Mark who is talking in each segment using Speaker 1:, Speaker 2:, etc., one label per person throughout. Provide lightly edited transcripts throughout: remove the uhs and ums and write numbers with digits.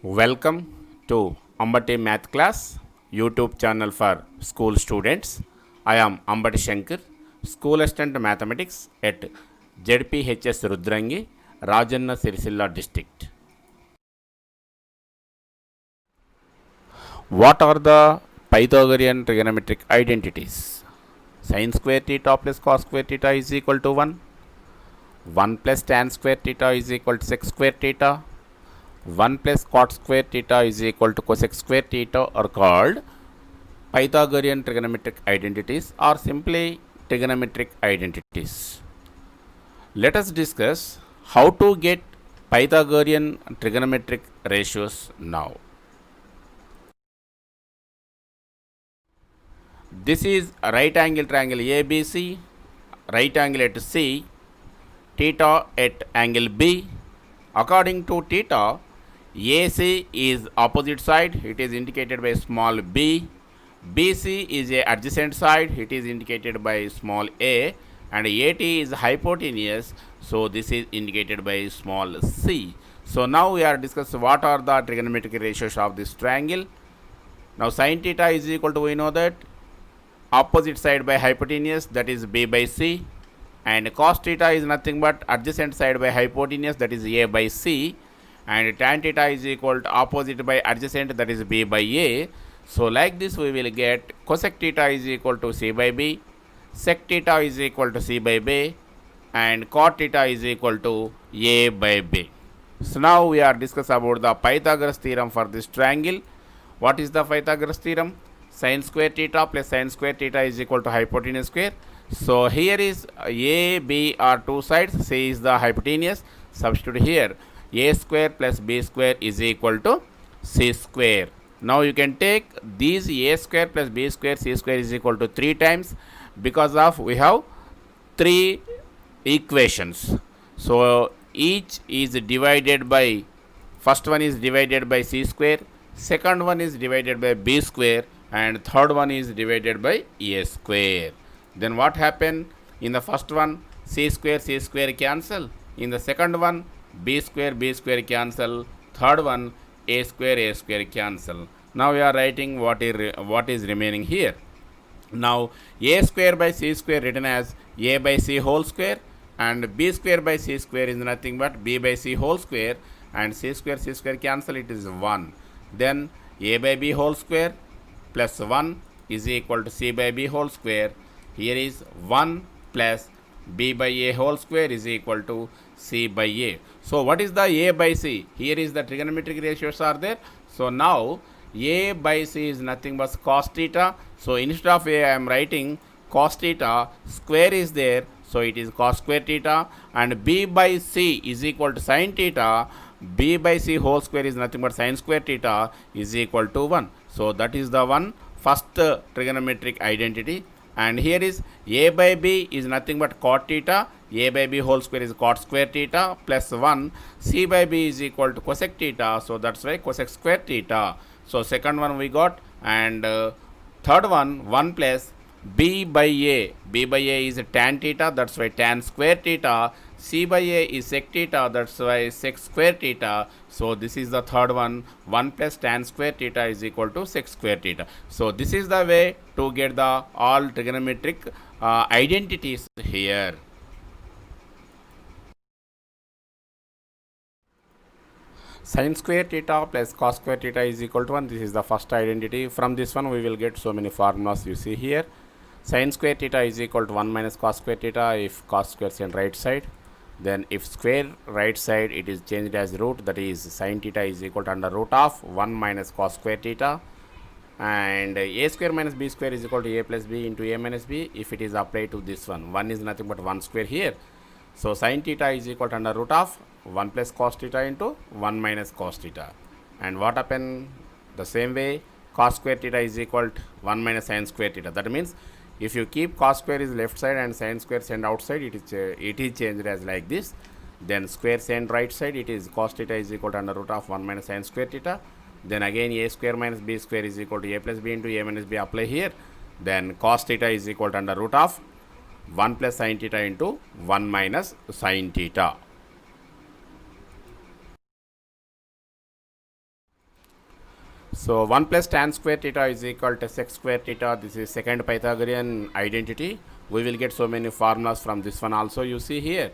Speaker 1: Welcome to Ambati Math Class YouTube channel for school students. I am Ambati Shankar, School Assistant Mathematics at ZPHS Rudrangi, Rajanna Sirisilla District. What are the Pythagorean trigonometric identities? Sin square theta plus cos square theta is equal to 1. 1 plus tan square theta is equal to sec square theta. 1 plus cot square theta is equal to cosec square theta are called Pythagorean trigonometric identities or simply trigonometric identities. Let us discuss how to get Pythagorean trigonometric ratios now. This is a right angle triangle ABC, right angle at C, theta at angle B. According to theta, AC is opposite side, it is indicated by small b. BC is a adjacent side, it is indicated by small a. And AT is hypotenuse, so this is indicated by small c. So now we are discussing what are the trigonometric ratios of this triangle. Now sin theta is equal to, we know that, opposite side by hypotenuse, that is b by c. And cos theta is nothing but adjacent side by hypotenuse, that is a by c. And tan theta is equal to opposite by adjacent, that is b by a. So like this we will get cosec theta is equal to c by b, sec theta is equal to c by b, and cot theta is equal to a by b. So now we are discussing about the Pythagoras theorem for this triangle. What is the Pythagoras theorem? Sin square theta plus sin square theta is equal to hypotenuse square. So here is a, b are two sides, c is the hypotenuse. Substitute here, a square plus b square is equal to c square. Now you can take these a square plus b square, c square is equal to 3 times, because of we have 3 equations. So each is divided by, first one is divided by c square, second one is divided by b square, and third one is divided by a square. Then what happened? In the first one, c square cancel. In the second one, b square cancel. Third one, a square cancel. Now we are writing what is remaining here. Now a square by c square written as a by c whole square, and b square by c square is nothing but b by c whole square, and c square cancel, it is 1. Then a by b whole square plus 1 is equal to c by b whole square. Here is 1 plus b by a whole square is equal to c by a. So what is the a by c? Here is the trigonometric ratios are there. So now a by c is nothing but cos theta. So instead of a I am writing cos theta, square is there, so it is cos square theta. And b by c is equal to sin theta. B by c whole square is nothing but sin square theta is equal to 1. So that is the first trigonometric identity. And here is a by b is nothing but cot theta, a by b whole square is cot square theta plus 1, c by b is equal to cosec theta, so that's why cosec square theta. So second one we got, and third one, 1 plus b by a is tan theta, that's why tan square theta. C by a is sec theta, that's why sec square theta. So this is the third one, 1 plus tan square theta is equal to sec square theta. So this is the way to get the all trigonometric identities here. Sin square theta plus cos square theta is equal to 1. This is the first identity. From this one we will get so many formulas you see here. Sin square theta is equal to 1 minus cos square theta if cos square is on right side. Then if square right side, it is changed as root, that is sin theta is equal to under root of 1 minus cos square theta. And a square minus b square is equal to a plus b into a minus b if it is applied to this one. 1 is nothing but 1 square here. So sin theta is equal to under root of 1 plus cos theta into 1 minus cos theta. And what happened? The same way, cos square theta is equal to 1 minus sin square theta. That means if you keep cos square is left side and sin square send outside, it is changed as like this. Then square send right side, it is cos theta is equal to under root of 1 minus sin square theta. Then again a square minus b square is equal to a plus b into a minus b, apply here. Then cos theta is equal to under root of 1 plus sin theta into 1 minus sin theta. So 1 plus tan square theta is equal to sec square theta. This is second Pythagorean identity. We will get so many formulas from this one also. You see here,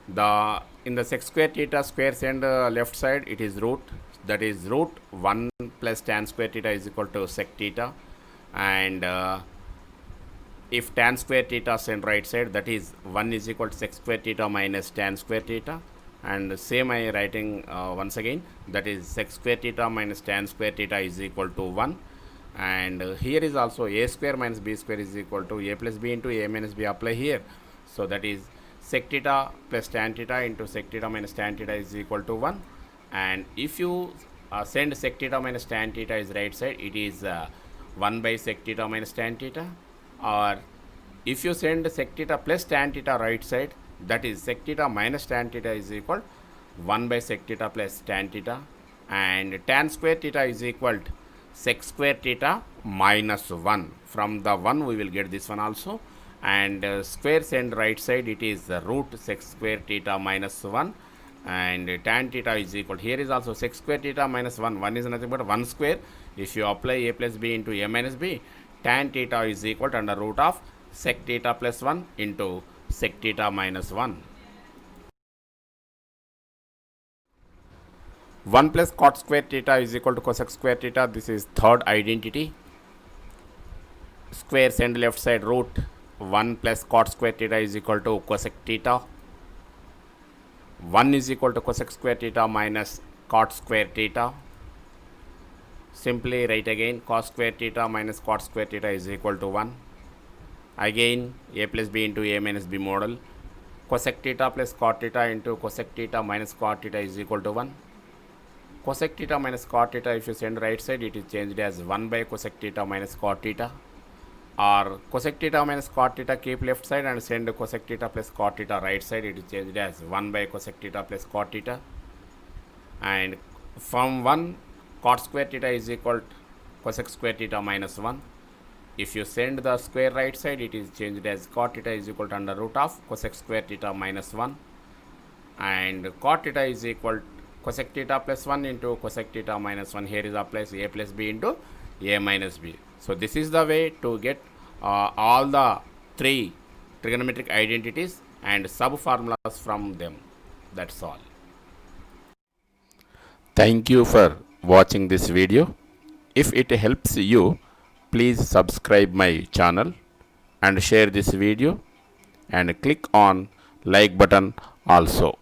Speaker 1: in the sec square theta squares and left side it is root. That is root 1 plus tan square theta is equal to sec theta. And if tan square theta send right side, that is 1 is equal to sec square theta minus tan square theta. And same I writing once again, that is sec square theta minus tan square theta is equal to 1. And here is also a square minus b square is equal to a plus b into a minus b apply here. So that is sec theta plus tan theta into sec theta minus tan theta is equal to 1. And if you send sec theta minus tan theta is right side, it is 1 by sec theta minus tan theta. Or if you send sec theta plus tan theta right side, that is sec theta minus tan theta is equal 1 by sec theta plus tan theta. And tan square theta is equal to sec square theta minus 1. From the 1 we will get this one also. And square send right side, it is root sec square theta minus 1. And tan theta is equal, here is also sec square theta minus 1. 1 is nothing but 1 square. If you apply a plus b into a minus b, tan theta is equal to under root of sec theta plus 1 into sec theta minus 1. 1 plus cot square theta is equal to cosec square theta. This is third identity. Square send left side, root 1 plus cot square theta is equal to cosec theta. 1 is equal to cosec square theta minus cot square theta. Simply write again, cos square theta minus cot square theta is equal to 1. Again a plus b into a minus b model. Cosec theta plus cot theta into cosec theta minus cot theta is equal to 1. Cosec theta minus cot theta, if you send right side, it is changed as 1 by cosec theta minus cot theta. Or cosec theta minus cot theta keep left side and send cosec theta plus cot theta right side, it is changed as 1 by cosec theta plus cot theta. And from 1, cot square theta is equal to cosec square theta minus 1. If you send the square right side, it is changed as cot theta is equal to under root of cosec square theta minus 1. And cot theta is equal to cosec theta plus 1 into cosec theta minus 1. Here is applies a plus b into a minus b. So this is the way to get all the 3 trigonometric identities and sub formulas from them. That's all. Thank you for watching this video. If it helps you, please subscribe my channel and share this video and click on like button also.